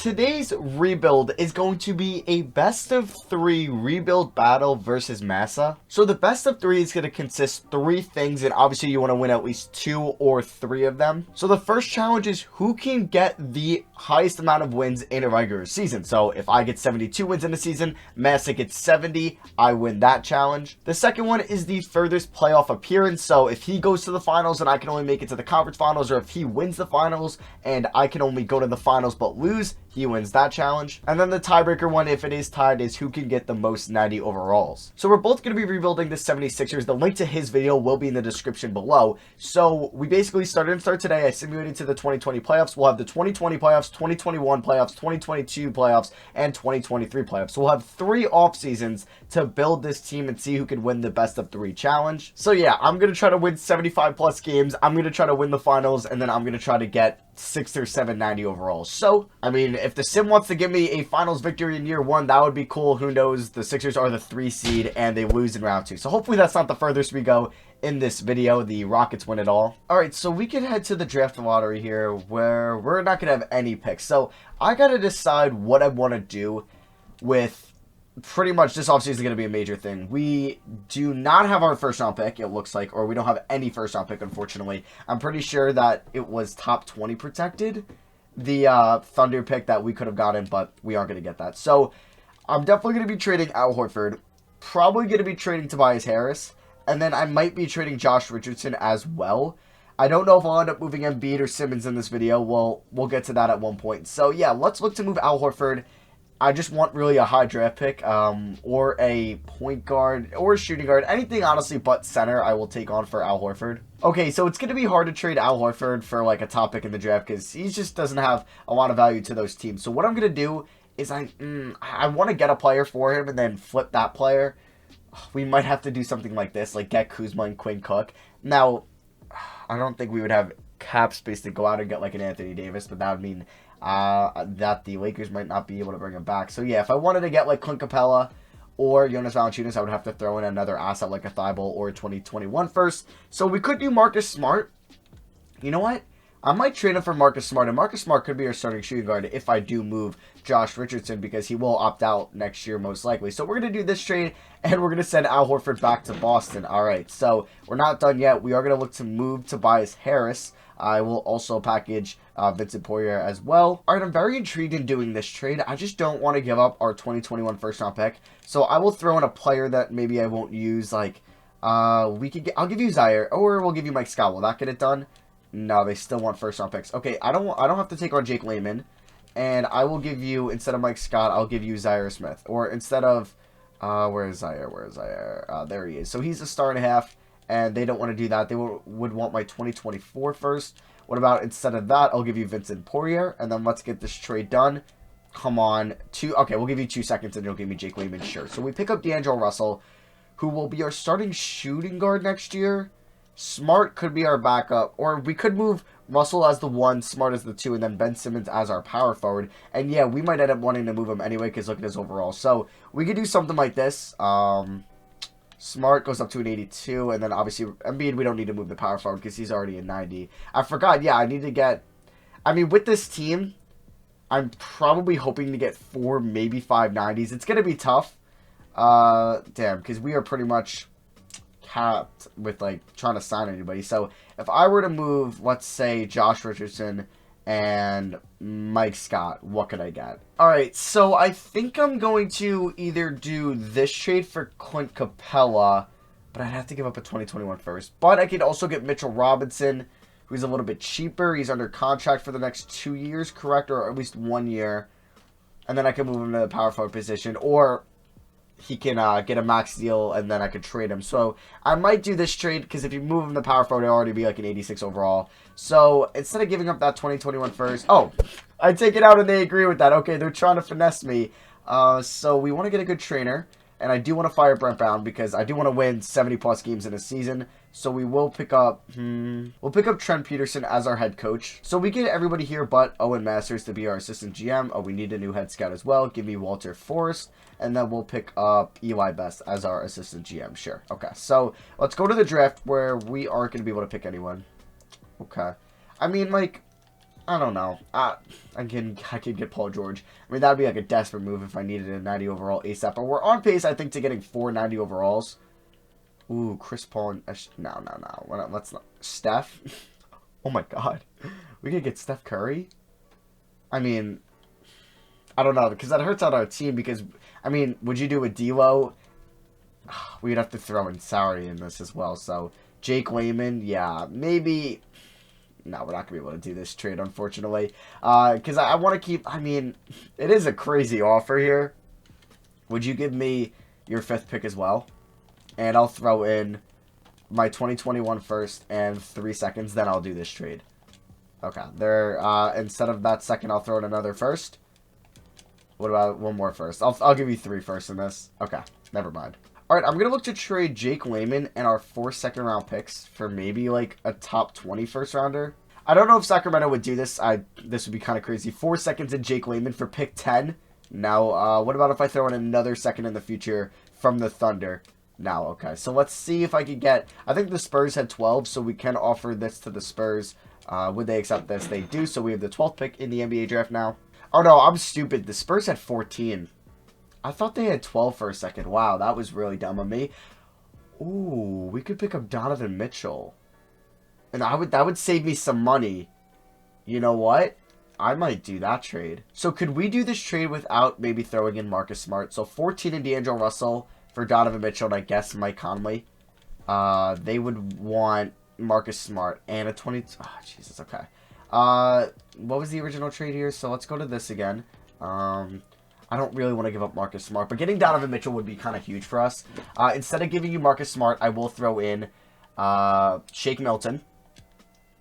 today's rebuild is going to be a best of 3 rebuild battle versus Massa. So the best of 3 is going to consist 3 things, and obviously you want to win at least 2 or 3 of them. So the first challenge is who can get the highest amount of wins in a regular season. So if I get 72 wins in a season, Massa gets 70, I win that challenge. The second one is the furthest playoff appearance. So if he goes to the finals and I can only make it to the conference finals, or if he wins the finals and I can only go to the finals but lose, he wins that challenge. And then the tiebreaker one, if it is tied, is who can get the most 90 overalls. So we're both going to be rebuilding the 76ers. The link to his video will be in the description below. So we basically start today. I simulated to the 2020 playoffs. We'll have the 2020 playoffs, 2021 playoffs, 2022 playoffs, and 2023 playoffs. So we'll have 3 off seasons to build this team and see who can win the best of 3 challenge. So yeah, I'm going to try to win 75 plus games. I'm going to try to win the finals, and then I'm going to try to get 6 or 7 90 overalls. So, I mean, if the sim wants to give me a finals victory in year 1, that would be cool. Who knows? The Sixers are the 3 seed and they lose in round 2. So hopefully that's not the furthest we go in this video. The Rockets win it all. Alright, so we can head to the draft lottery here where we're not going to have any picks. So I got to decide what I want to do with pretty much this offseason is going to be a major thing. We do not have our first round pick, it looks like, or we don't have any first round pick, unfortunately. I'm pretty sure that it was top 20 protected, the Thunder pick that we could have gotten, but we aren't going to get that. So I'm definitely going to be trading Al Horford, probably going to be trading Tobias Harris, and then I might be trading Josh Richardson as well. I don't know if I'll end up moving Embiid or Simmons in this video. We'll get to that at one point. So yeah, let's look to move Al Horford. I just want really a high draft pick, or a point guard, or a shooting guard. Anything, honestly, but center, I will take on for Al Horford. Okay, so it's going to be hard to trade Al Horford for, like, a top pick in the draft, because he just doesn't have a lot of value to those teams. So what I'm going to do is I want to get a player for him and then flip that player. We might have to do something like this, like get Kuzma and Quinn Cook. Now, I don't think we would have cap space to go out and get, like, an Anthony Davis, but that would mean that the Lakers might not be able to bring him back. So yeah, if I wanted to get like Clint Capella or Jonas Valanciunas, I would have to throw in another asset like a Thibault or a 2021 first. So we could do Marcus Smart. You know what? I might trade him for Marcus Smart, and Marcus Smart could be our starting shooting guard if I do move Josh Richardson, because he will opt out next year most likely. So we're going to do this trade, and we're going to send Al Horford back to Boston. All right, so we're not done yet. We are going to look to move Tobias Harris. I will also package Vincent Poirier as well. All right, I'm very intrigued in doing this trade. I just don't want to give up our 2021 first round pick. So I will throw in a player that maybe I won't use. Like, I'll give you Zaire, or we'll give you Mike Scott. Will that get it done? No, they still want first round picks. Okay, I don't have to take on Jake Layman, and I will give you, instead of Mike Scott, I'll give you Zaire Smith. Or instead of where is Zaire? There he is. So he's a star and a half. And they don't want to do that. They would want my 2024 first. What about instead of that, I'll give you Vincent Poirier. And then let's get this trade done. Come on. Okay, we'll give you 2 seconds and you'll give me Jake Layman. Sure. So we pick up D'Angelo Russell, who will be our starting shooting guard next year. Smart could be our backup. Or we could move Russell as the 1, Smart as the 2, and then Ben Simmons as our power forward. And yeah, we might end up wanting to move him anyway because look at his overall. So we could do something like this. Smart goes up to an 82, and then obviously Embiid, we don't need to move the power forward because he's already a 90. I forgot, yeah, I need to get... I mean, with this team, I'm probably hoping to get 4, maybe 5 90s. It's going to be tough. Damn, because we are pretty much capped with, like, trying to sign anybody. So, if I were to move, let's say, Josh Richardson and Mike Scott, what could I get? Alright, so I think I'm going to either do this trade for Clint Capella, but I'd have to give up a 2021 first. But I could also get Mitchell Robinson, who's a little bit cheaper. He's under contract for the next 2 years, correct? Or at least 1 year. And then I can move him to the power forward position. Or he can get a max deal, and then I could trade him. So I might do this trade, because if you move him to power forward, it'll already be like an 86 overall. So instead of giving up that 2021 first, oh, I take it out and they agree with that. Okay, they're trying to finesse me. So we want to get a good trainer, and I do want to fire Brent Brown because I do want to win 70 plus games in a season. So we will pick up, we'll pick up Trent Peterson as our head coach. So we get everybody here but Owen Masters to be our assistant GM. Oh, we need a new head scout as well. Give me Walter Forrest. And then we'll pick up Eli Best as our assistant GM. Sure. Okay. So let's go to the draft where we aren't going to be able to pick anyone. Okay. I mean, like, I don't know. I can get Paul George. I mean, that'd be like a desperate move if I needed a 90 overall ASAP. But we're on pace, I think, to getting 490 overalls. Ooh, Chris Paul and... no. Let's not. Steph? Oh my god. We could get Steph Curry? I mean, I don't know, because that hurts out our team because, I mean, would you do a D'Lo? We'd have to throw in Saudi in this as well, so Jake Layman, yeah, maybe... No, we're not going to be able to do this trade, unfortunately. Because I want to keep... I mean, it is a crazy offer here. Would you give me your 5th pick as well? And I'll throw in my 2021 first and 3 seconds. Then I'll do this trade. Okay. Instead of that second, I'll throw in another first. What about one more first? I'll give you 3 firsts in this. Okay. Never mind. Alright, I'm going to look to trade Jake Layman and our 4 second-round picks for maybe, like, a top 20 first-rounder. I don't know if Sacramento would do this. This would be kind of crazy. 4 seconds in Jake Layman for pick 10. Now, what about if I throw in another second in the future from the Thunder? Now, okay. So let's see if I could get... I think the Spurs had 12, so we can offer this to the Spurs. Would they accept this? They do, so we have the 12th pick in the NBA draft now. Oh, no, I'm stupid. The Spurs had 14. I thought they had 12 for a second. Wow, that was really dumb of me. Ooh, we could pick up Donovan Mitchell. And that would save me some money. You know what? I might do that trade. So could we do this trade without maybe throwing in Marcus Smart? So 14 in D'Angelo Russell for Donovan Mitchell and I guess Mike Conley. They would want Marcus Smart and a 20... Oh, Jesus, okay. What was the original trade here? So let's go to this again. I don't really want to give up Marcus Smart, but getting Donovan Mitchell would be kind of huge for us. Instead of giving you Marcus Smart, I will throw in Shake Milton.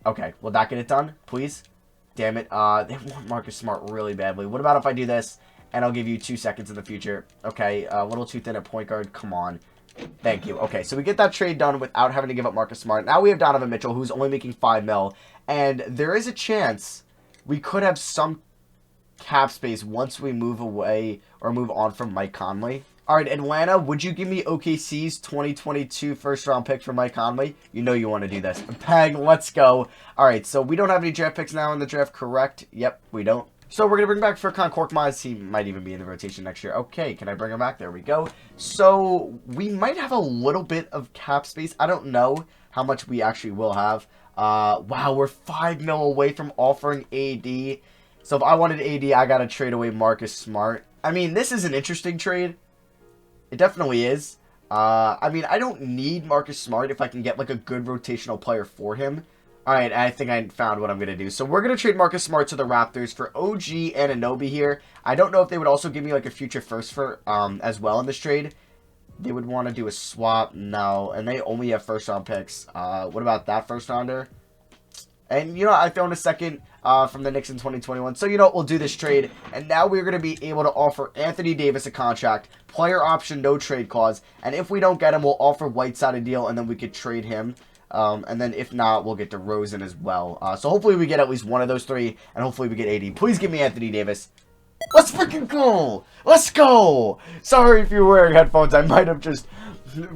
Okay, will that get it done, please? Damn it. They want Marcus Smart really badly. What about if I do this, and I'll give you 2 seconds in the future? Okay, a little too thin at point guard. Come on. Thank you. Okay, so we get that trade done without having to give up Marcus Smart. Now we have Donovan Mitchell, who's only making $5 million, and there is a chance we could have some cap space once we move away or move on from Mike Conley. All right, Atlanta, would you give me OKC's 2022 first-round pick for Mike Conley? You know you want to do this. Bang, let's go. All right, so we don't have any draft picks now in the draft, correct? Yep, we don't. So we're going to bring back Furkan Korkmaz. He might even be in the rotation next year. Okay, can I bring him back? There we go. So we might have a little bit of cap space. I don't know how much we actually will have. Wow, we're $5 million away from offering AD. So if I wanted AD, I got to trade away Marcus Smart. I mean, this is an interesting trade. It definitely is. I mean, I don't need Marcus Smart if I can get, like, a good rotational player for him. Alright, I think I found what I'm going to do. So we're going to trade Marcus Smart to the Raptors for OG Anunoby here. I don't know if they would also give me, like, a future first for as well in this trade. They would want to do a swap. No, and they only have first-round picks. What about that first-rounder? And, you know, I found a second from the Knicks in 2021. So, you know, we'll do this trade. And now we're going to be able to offer Anthony Davis a contract. Player option, no trade clause. And if we don't get him, we'll offer Whiteside a deal. And then we could trade him. And then if not, we'll get DeRozan as well. So hopefully we get at least one of those 3. And hopefully we get AD. Please give me Anthony Davis. Let's freaking go! Let's go! Sorry if you're wearing headphones. I might have just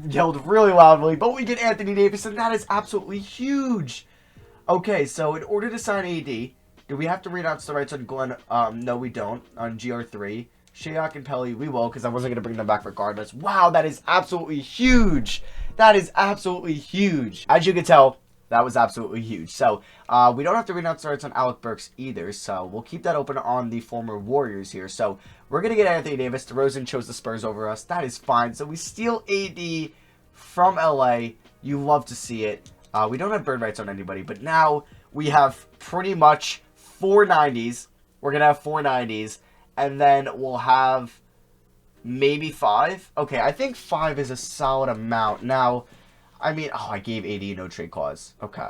yelled really loudly. But we get Anthony Davis. And that is absolutely huge. Okay, so in order to sign AD, do we have to renounce the rights on Glenn? No, we don't. On GR3. Shayok and Pelly, we will, because I wasn't going to bring them back regardless. Wow, that is absolutely huge. That is absolutely huge. As you can tell, that was absolutely huge. So, we don't have to renounce the rights on Alec Burks either, so we'll keep that open on the former Warriors here. So, we're going to get Anthony Davis. DeRozan chose the Spurs over us. That is fine. So, we steal AD from LA. You love to see it. We don't have bird rights on anybody, but now we have pretty much 4 90s. We're going to have 4 90s, and then we'll have maybe 5. Okay, I think 5 is a solid amount. Now, I mean, oh, I gave AD no trade clause. Okay.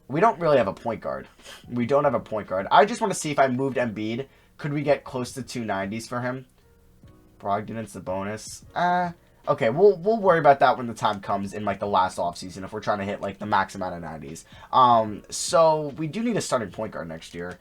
We don't really have a point guard. We don't have a point guard. I just want to see if I moved Embiid, could we get close to 2 90s for him? Brogdon, the bonus. Okay, we'll worry about that when the time comes in, like, the last offseason if we're trying to hit, like, the max amount of 90s. So we do need a starting point guard next year.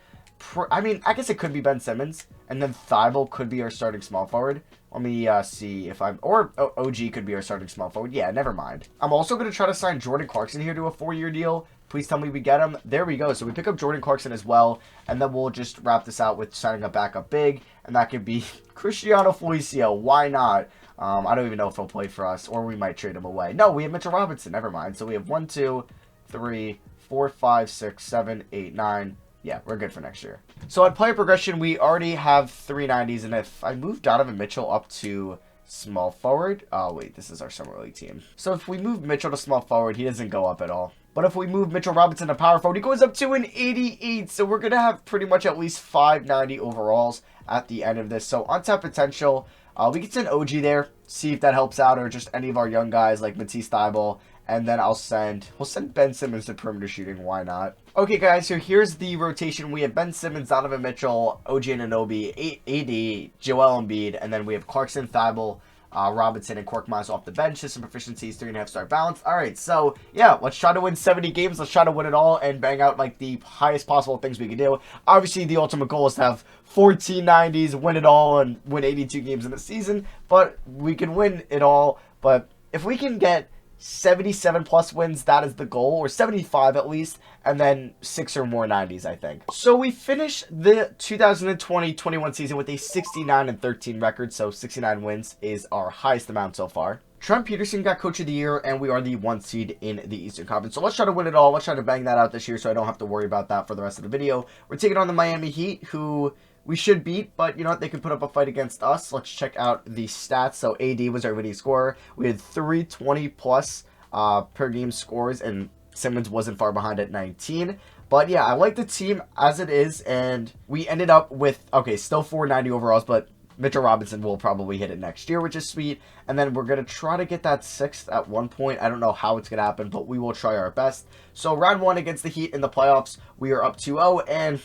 I mean, I guess it could be Ben Simmons, and then Thibault could be our starting small forward. Let me see if I'm... Or OG could be our starting small forward. Yeah, never mind. I'm also going to try to sign Jordan Clarkson here to a 4-year deal Please tell me we get him. There we go. So we pick up Jordan Clarkson as well. And then we'll just wrap this out with signing a backup big. And that could be Cristiano Felicio. Why not? I don't even know if he'll play for us. Or we might trade him away. No, we have Mitchell Robinson. Never mind. So we have 1, 2, 3, 4, 5, 6, 7, 8, 9. Yeah, we're good for next year. So at player progression, we already have 390s. And if I move Donovan Mitchell up to small forward. Oh, wait. This is our summer league team. So if we move Mitchell to small forward, he doesn't go up at all. But if we move Mitchell Robinson to power forward, he goes up to an 88. So we're going to have pretty much at least 590 overalls at the end of this. So untapped potential, we can send OG there, see if that helps out, or just any of our young guys like Matisse Thybulle. And then we'll send Ben Simmons to perimeter shooting. Why not? Okay, guys, so here's the rotation. We have Ben Simmons, Donovan Mitchell, OG Anunoby, AD, Joel Embiid, and then we have Clarkson, Thybulle, Robinson, and Korkmaz off the bench. System proficiency is 3.5 star balance. All right, so yeah, let's try to win 70 games. Let's try to win it all and bang out like the highest possible things we can do. Obviously, the ultimate goal is to have 14 90s, win it all, and win 82 games in the season. But we can win it all. But if we can get 77 plus wins, that is the goal, or 75 at least, and then 6 or more 90s, I think. So we finished the 2020-21 season with a 69-13 record, so 69 wins is our highest amount so far. Trent Peterson got Coach of the Year, and we are the 1 seed in the Eastern Conference. So let's try to win it all. Let's try to bang that out this year so I don't have to worry about that for the rest of the video. We're taking on the Miami Heat, who we should beat, but you know what? They can put up a fight against us. Let's check out the stats. So AD was our leading scorer. We had 320 plus per game scores, and Simmons wasn't far behind at 19. But yeah, I like the team as it is, and we ended up with, okay, still 490 overalls, but Mitchell Robinson will probably hit it next year, which is sweet. And then we're going to try to get that 6th at one point. I don't know how it's going to happen, but we will try our best. So round 1 against the Heat in the playoffs, we are up 2-0, and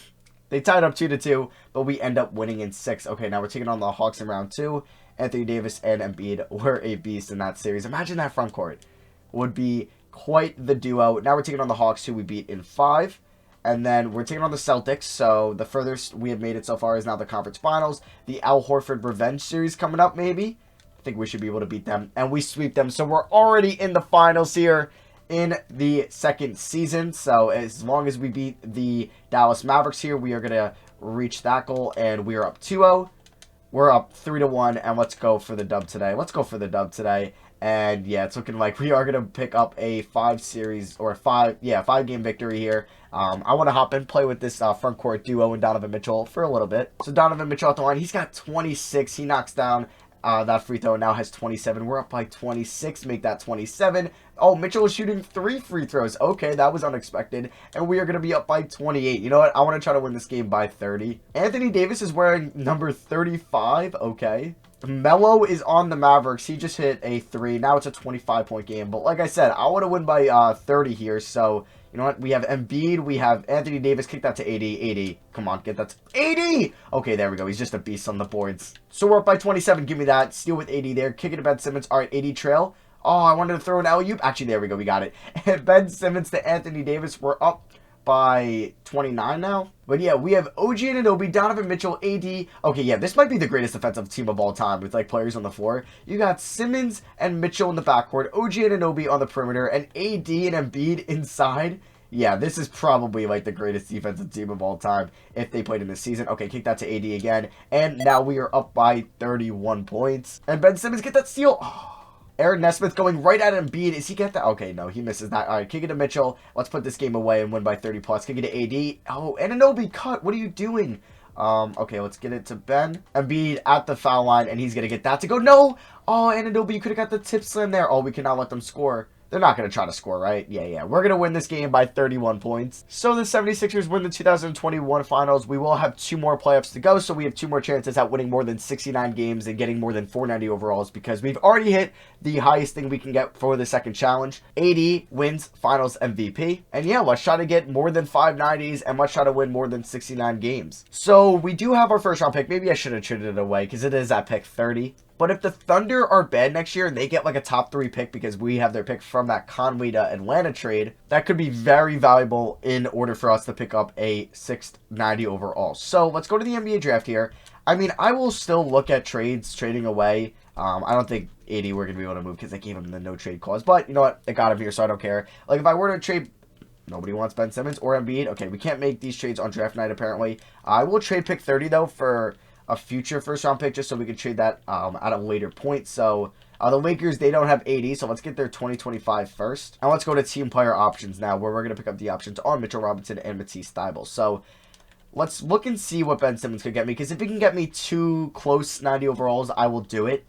they tied up 2-2, but we end up winning in 6. Okay, now we're taking on the Hawks in round 2. Anthony Davis and Embiid were a beast in that series. Imagine that front court. Would be quite the duo. Now we're taking on the Hawks, who we beat in 5. And then we're taking on the Celtics. So the furthest we have made it so far is now the conference finals. The Al Horford revenge series coming up, maybe. I think we should be able to beat them. And we sweep them. So we're already in the finals here in the second season. So as long as we beat the Dallas Mavericks here, we are going to reach that goal. And we are up 2-0. We're up 3-1. And let's go for the dub today. Let's go for the dub today. And yeah, it's looking like we are going to pick up a 5-game victory here. I want to hop in, play with this front court duo and Donovan Mitchell for a little bit. So Donovan Mitchell at the line, he's got 26. He knocks down that free throw, now has 27. We're up by 26, make that 27. Oh, Mitchell is shooting 3 free throws. Okay, that was unexpected. And we are going to be up by 28. You know what? I want to try to win this game by 30. Anthony Davis is wearing number 35. Okay. Melo is on the Mavericks. He just hit a 3. Now it's a 25-point game. But like I said, I want to win by 30 here. So, you know what? We have Embiid. We have Anthony Davis. Kick that to 80. 80. Come on, get that to 80. Okay, there we go. He's just a beast on the boards. So we're up by 27. Give me that. Steal with 80 there. Kick it to Ben Simmons. All right, 80 trail. Oh, I wanted to throw an alley-oop. Actually, there we go. We got it. And Ben Simmons to Anthony Davis. We're up by 29 now. But yeah, we have OG Anunoby, Donovan Mitchell, AD. Okay, yeah, this might be the greatest defensive team of all time with like players on the floor. You got Simmons and Mitchell in the backcourt, OG Anunoby on the perimeter, and AD and Embiid inside. Yeah, this is probably like the greatest defensive team of all time if they played in this season. Okay, kick that to AD again. And now we are up by 31 points. And Ben Simmons get that steal. Oh. Aaron Nesmith going right at Embiid. Is he get that? Okay, no, he misses that. All right, kick it to Mitchell. Let's put this game away and win by 30 plus. Kick it to AD. Oh, Anunoby cut. What are you doing? Okay, let's get it to Ben. Embiid at the foul line, and he's going to get that to go. No! Oh, Anunoby, you could have got the tip slam there. Oh, we cannot let them score. They're not going to try to score, right? Yeah. We're going to win this game by 31 points. So the 76ers win the 2021 finals. We will have 2 more playoffs to go, so we have 2 more chances at winning more than 69 games and getting more than 490 overalls because we've already hit the highest thing we can get for the second challenge. AD wins finals MVP. And yeah, let's try to get more than 590s and let's try to win more than 69 games. So we do have our first round pick. Maybe I should have traded it away because it is at pick 30. But if the Thunder are bad next year and they get like a top 3 pick because we have their pick from that Conway to Atlanta trade, that could be very valuable in order for us to pick up a 690 overall. So let's go to the NBA draft here. I mean, I will still look at trading away. I don't think 80 we're going to be able to move because they gave him the no trade clause. But you know what? They got him here, so I don't care. Like if I were to trade Nobody wants Ben Simmons or Embiid. Okay, we can't make these trades on draft night, apparently. I will trade pick 30, though, for a future first-round pick just so we can trade that at a later point. So the Lakers, they don't have 80, so let's get their 2025 first. And let's go to team player options now, where we're going to pick up the options on Mitchell Robinson and Matisse Thybulle. So let's look and see what Ben Simmons could get me, because if he can get me 2 close 90 overalls, I will do it.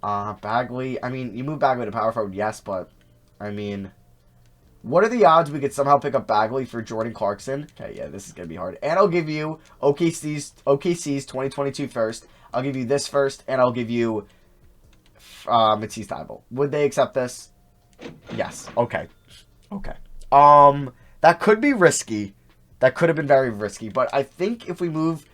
Bagley, I mean, you move Bagley to power forward, yes, but, I mean, what are the odds we could somehow pick up Bagley for Jordan Clarkson? Okay, yeah, this is going to be hard. And I'll give you OKC's 2022 first. I'll give you this first, and I'll give you Matisse Thybulle. Would they accept this? Yes. Okay. Okay. That could be risky. That could have been very risky, but I think if we move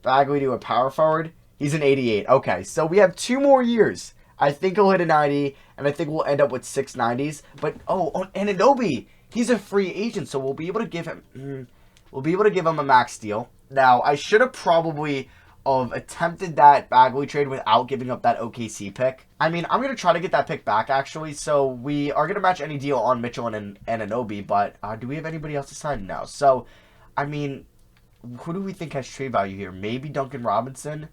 Bagley to a power forward, he's an 88. Okay, so we have 2 more years. I think he'll hit a 90, and I think we'll end up with 6 90s. But, Anunoby, he's a free agent, so we'll be able to give him, a max deal. Now, I should have probably attempted that Bagley trade without giving up that OKC pick. I mean, I'm going to try to get that pick back, actually, so we are going to match any deal on Mitchell and Anunoby, but do we have anybody else to sign? No. So, I mean, who do we think has trade value here? Maybe Duncan Robinson?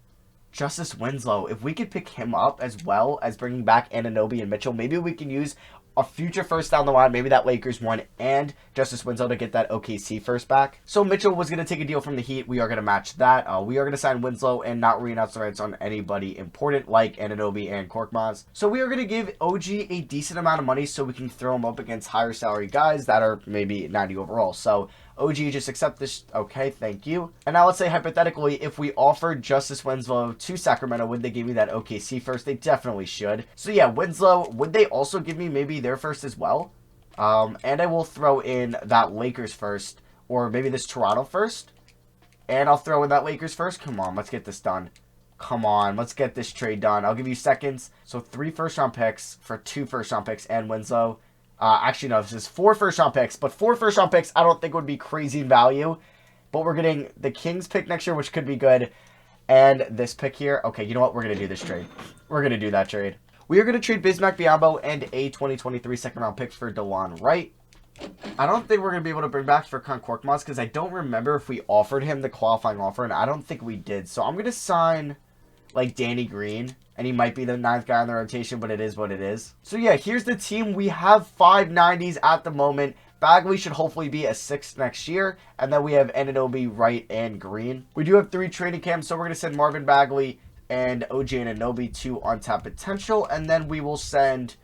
Justice Winslow, if we could pick him up as well as bringing back Anunoby and Mitchell, maybe we can use a future first down the line, maybe that Lakers one, and Justice Winslow to get that OKC first back. So Mitchell was going to take a deal from the Heat. We are going to match that. We are going to sign Winslow and not re-announce the rights on anybody important like Anunoby and Korkmaz. So we are going to give OG a decent amount of money so we can throw him up against higher salary guys that are maybe 90 overall. So OG, just accept this. Okay, thank you. And now let's say hypothetically, if we offered Justice Winslow to Sacramento, would they give me that OKC first? They definitely should. So yeah, Winslow, would they also give me maybe their first as well? And I will throw in that Lakers first, or maybe this Toronto first. And I'll throw in that Lakers first. Come on, let's get this done. Come on, let's get this trade done. I'll give you seconds. So 3 first-round picks for 2 first-round picks and Winslow. Actually, no, this is 4 first-round picks. But 4 first-round picks I don't think would be crazy in value. But we're getting the Kings pick next year, which could be good. And this pick here. Okay, you know what? We're going to do this trade. We're going to do that trade. We are going to trade Bismack Biyombo and a 2023 second-round pick for DeLon Wright. I don't think we're going to be able to bring back Furkan Korkmaz because I don't remember if we offered him the qualifying offer, and I don't think we did. So I'm going to sign, like, Danny Green, and he might be the 9th guy in the rotation, but it is what it is. So, yeah, here's the team. We have 5 90s at the moment. Bagley should hopefully be a 6th next year, and then we have Anunoby, Wright, and Green. We do have 3 training camps, so we're going to send Marvin Bagley and OG Anunoby to untapped potential, and then we will send,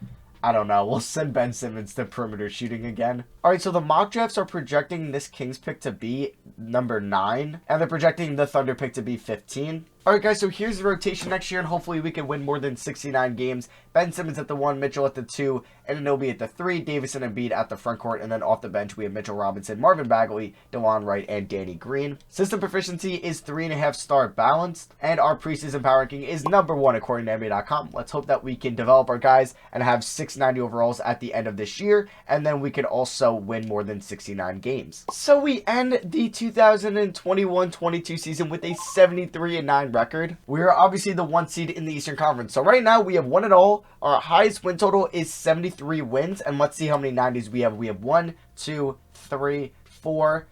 I don't know, we'll send Ben Simmons to perimeter shooting again. Alright, so the mock drafts are projecting this Kings pick to be number 9, and they're projecting the Thunder pick to be 15. Alright guys, so here's the rotation next year, and hopefully we can win more than 69 games. Ben Simmons at the 1, Mitchell at the 2, Anunoby at the 3, Davis and Embiid at the front court, and then off the bench we have Mitchell Robinson, Marvin Bagley, DeLon Wright, and Danny Green. System proficiency is 3.5 star balanced, and our preseason power ranking is number 1 according to NBA.com. Let's hope that we can develop our guys and have 690 overalls at the end of this year, and then we can also win more than 69 games. So we end the 2021-22 season with a 73-9 record. We are obviously the 1 seed in the Eastern Conference. So right now we have 1 all. Our highest win total is 73 wins. And let's see how many 90s we have. We have 1, 2, 3, 4.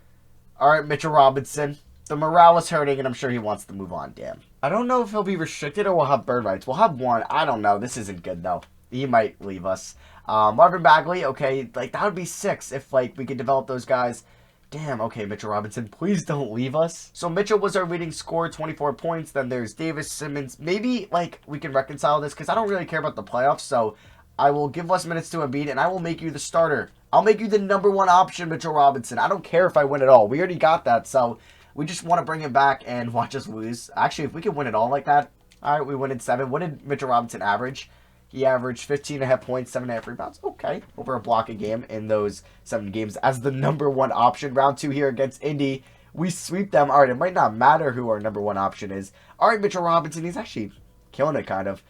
All right, Mitchell Robinson. The morale is hurting, and I'm sure he wants to move on. Damn. I don't know if he'll be restricted or we'll have bird rights. We'll have 1. I don't know. This isn't good, though. He might leave us. Marvin Bagley, okay. Like, that would be 6 if, like, we could develop those guys. Damn, okay, Mitchell Robinson, please don't leave us. So Mitchell was our leading scorer, 24 points. Then there's Davis, Simmons. Maybe, like, we can reconcile this because I don't really care about the playoffs. So I will give less minutes to Embiid, and I will make you the starter. I'll make you the number 1 option, Mitchell Robinson. I don't care if I win it all. We already got that, so we just want to bring him back and watch us lose. Actually, if we can win it all like that, all right, we win in 7. What did Mitchell Robinson average? He averaged 15.5 points, 7.5 rebounds. Okay, over a block a game in those 7 games as the number 1 option. Round 2 here against Indy. We sweep them. All right, it might not matter who our number 1 option is. All right, Mitchell Robinson, he's actually killing it, kind of.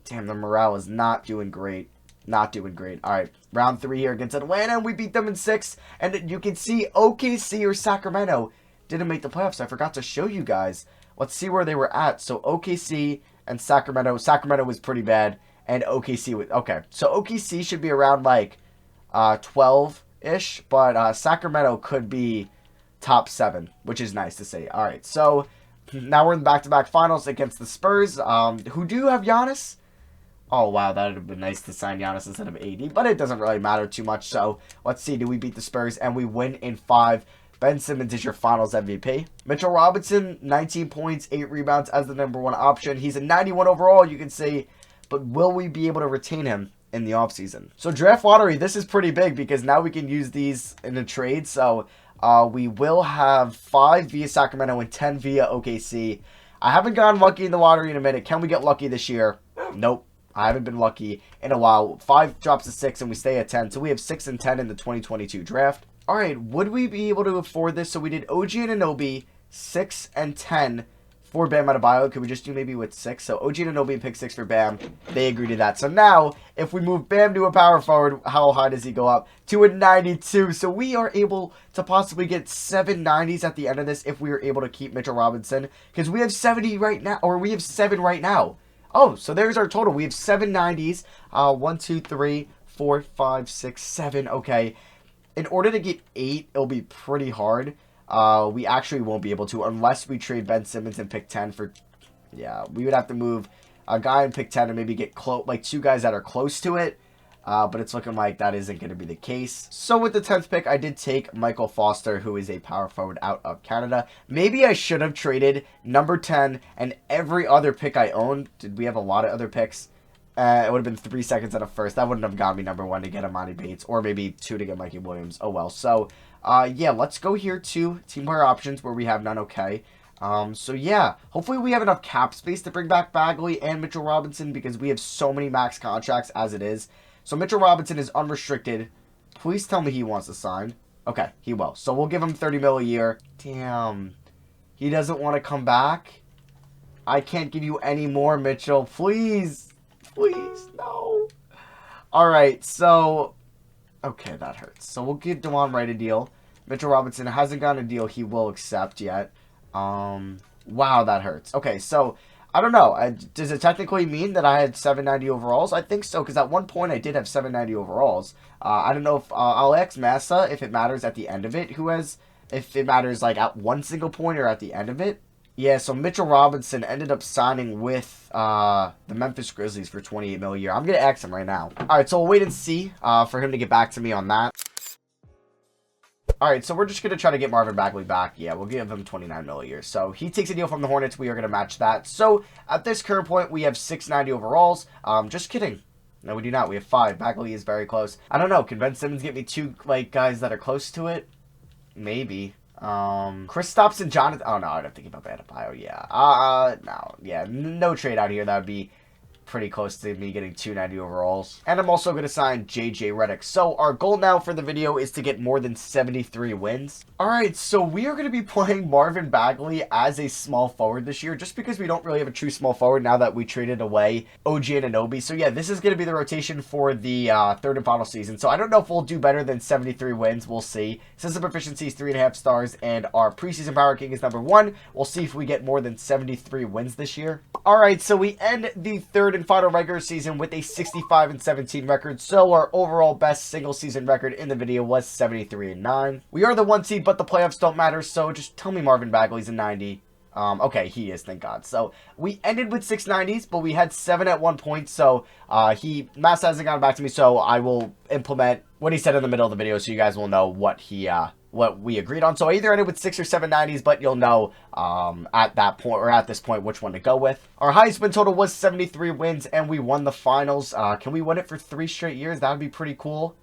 Damn, the morale is not doing great. Not doing great. All right, round 3 here against Atlanta, and we beat them in 6. And you can see OKC or Sacramento didn't make the playoffs. I forgot to show you guys. Let's see where they were at. So OKC and Sacramento. Sacramento was pretty bad. And OKC was, okay. So OKC should be around like 12, ish, but Sacramento could be top 7, which is nice to see. All right, so now we're in the back-to-back finals against the Spurs, who do have Giannis. Oh, wow, that would have been nice to sign Giannis instead of AD, but it doesn't really matter too much. So let's see, do we beat the Spurs? And we win in 5. Ben Simmons is your finals MVP. Mitchell Robinson, 19 points, 8 rebounds as the #1 option. He's a 91 overall, you can see, but will we be able to retain him in the offseason? So draft lottery, this is pretty big because now we can use these in a trade. So we will have 5 via Sacramento and 10 via OKC. I haven't gotten lucky in the lottery in a minute. Can we get lucky this year? Nope. I haven't been lucky in a while. 5 drops to 6 and we stay at 10. So we have 6 and 10 in the 2022 draft. All right, would we be able to afford this? So we did OG Anunoby, 6 and 10 for Bam Adebayo. Could we just do maybe with 6? So OG Anunoby pick 6 for Bam. They agreed to that. So now, if we move Bam to a power forward, how high does he go up? To a 92. So we are able to possibly get 7 90s at the end of this if we are able to keep Mitchell Robinson. Because we have 70 right now, or we have 7 right now. Oh, so there's our total. We have 7 90s. 1, 2, 3, 4, 5, 6, 7. Okay. In order to get 8, it'll be pretty hard. We actually won't be able to unless we trade Ben Simmons and pick 10 for... Yeah, we would have to move a guy and pick 10 and maybe get like 2 guys that are close to it. But it's looking like that isn't going to be the case. So with the 10th pick, I did take Michael Foster, who is a power forward out of Canada. Maybe I should have traded number 10 and every other pick I owned. Did we have a lot of other picks? It would have been 3 seconds at a first. That wouldn't have gotten me number 1 to get Amani Bates, or maybe 2 to get Mikey Williams. Oh well. So, yeah, let's go here to team player options where we have none. Okay. So yeah, hopefully we have enough cap space to bring back Bagley and Mitchell Robinson because we have so many max contracts as it is. So Mitchell Robinson is unrestricted. Please tell me he wants to sign. Okay, he will. So we'll give him 30 mil a year. Damn. He doesn't want to come back. I can't give you any more, Mitchell. Please. Please, no. Alright, so... Okay, that hurts. So we'll give DeJuan Wright a deal. Mitchell Robinson hasn't gotten a deal he will accept yet. Wow, that hurts. Okay, so... I don't know. Does it technically mean that I had 790 overalls? I think so, because at one point I did have 790 overalls. I don't know if... I'll ask Massa if it matters at the end of it. Who has... If it matters, like, at one single point or at the end of it. Yeah, so Mitchell Robinson ended up signing with the Memphis Grizzlies for 28 mil a year. I'm going to ask him right now. All right, so we'll wait and see for him to get back to me on that. All right, so we're just going to try to get Marvin Bagley back. Yeah, we'll give him 29 mil a year. So he takes a deal from the Hornets. We are going to match that. So at this current point, we have 690 overalls. Just kidding. No, we do not. We have 5. Bagley is very close. I don't know. Can Ben Simmons get me 2 like guys that are close to it? Maybe. Kristaps and Jonathan. Oh no, I'd have to give up Adebayo. Yeah. No. Yeah. No trade out here. That would be pretty close to me getting 290 overalls. And I'm also going to sign JJ Redick. So our goal now for the video is to get more than 73 wins. Alright, so we are going to be playing Marvin Bagley as a small forward this year, just because we don't really have a true small forward now that we traded away OG Anunoby. So yeah, this is going to be the rotation for the third and final season. So I don't know if we'll do better than 73 wins. We'll see. System proficiency is 3.5 stars, and our preseason power king is number 1. We'll see if we get more than 73 wins this year. Alright, so we end the third and final regular season with a 65-17 record. So our overall best single season record in the video was 73-9. We are the 1 seed, but the playoffs don't matter. So just tell me Marvin Bagley's a 90. Okay, he is, thank God. So we ended with 690s, but we had 7 at one point. So Massa hasn't gotten back to me, so I will implement what he said in the middle of the video, so you guys will know what we agreed on. So I either ended with 6 or 790s, but you'll know at that point, or at this point, which one to go with. Our highest win total was 73 wins, and we won the finals. Can we win it for 3 straight years? That would be pretty cool.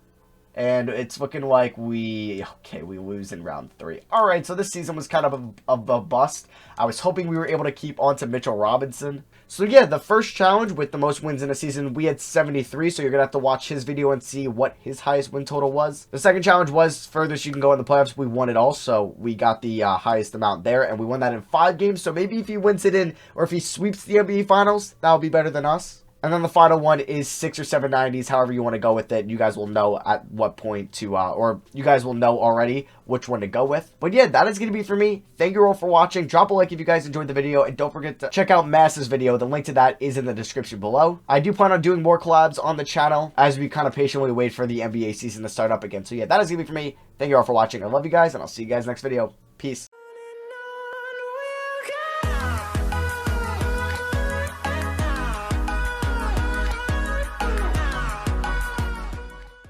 And it's looking like we lose in round 3. All right, so this season was kind of a bust. I was hoping we were able to keep on to Mitchell Robinson. So yeah, the first challenge with the most wins in a season, we had 73. So you're going to have to watch his video and see what his highest win total was. The second challenge was furthest you can go in the playoffs. We won it all, so we got the highest amount there. And we won that in 5 games. So maybe if he wins it in, or if he sweeps the NBA Finals, that'll be better than us. And then the final one is 6 or 790s, however you want to go with it. You guys will know at what point to, or you guys will know already which one to go with. But yeah, that is going to be for me. Thank you all for watching. Drop a like if you guys enjoyed the video, and don't forget to check out Mass's video. The link to that is in the description below. I do plan on doing more collabs on the channel as we kind of patiently wait for the NBA season to start up again. So yeah, that is going to be for me. Thank you all for watching. I love you guys, and I'll see you guys next video. Peace.